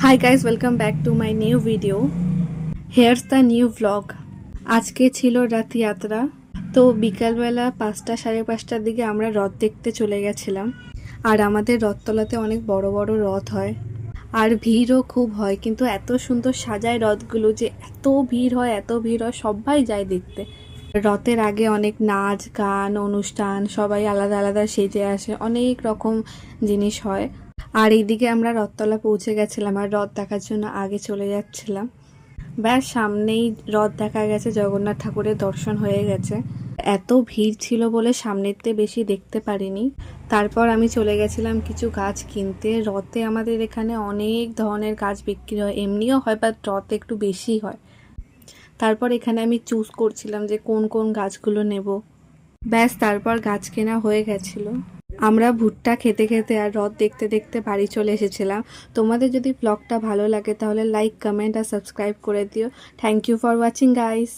Hi guys, welcome back to my new video. Here's the new vlog. আজকে ছিল রথযাত্রা। তো বিকালবেলা 5টা সাড়ে 5টার দিকে আমরা রথ দেখতে চলে গেছিলাম। আর আমাদের রথতলাতে অনেক বড় বড় রথ হয়। আর ভিড়ও খুব হয়, কিন্তু এত সুন্দর সাজায় রথগুলো যে এত ভিড় হয় সবাই যায় দেখতে। রথের আগে অনেক নাচ গান অনুষ্ঠান, সবাই আলাদা আলাদা সেজে আসে, অনেক রকম জিনিস হয়। আর এইদিকে আমরা রথতলা পৌঁছে গেছিলাম আর রথ দেখার জন্য আগে চলে যাচ্ছিলাম। ব্যাস সামনেই রথ দেখা গেছে, জগন্নাথ ঠাকুরের দর্শন হয়ে গেছে। এত ভিড় ছিল বলে সামনেতে বেশি দেখতে পারিনি। তারপর আমি চলে গেছিলাম কিছু গাছ কিনতে। রথে আমাদের এখানে অনেক ধরনের গাছ বিক্রি হয়, এমনিও হয়, বাট রথে একটু বেশি হয়। তারপর এখানে আমি চুজ করছিলাম যে কোন কোন গাছগুলো নেব। ব্যাস তারপর গাছ কেনা হয়ে গেছিলো। আমরা ভুট্টা খেতে খেতে আর রথ দেখতে দেখতে বাড়ি চলে এসেছিলাম। তোমাদের যদি ব্লগটা ভালো লাগে তাহলে লাইক, কমেন্ট আর সাবস্ক্রাইব করে দিও। Thank you for watching guys.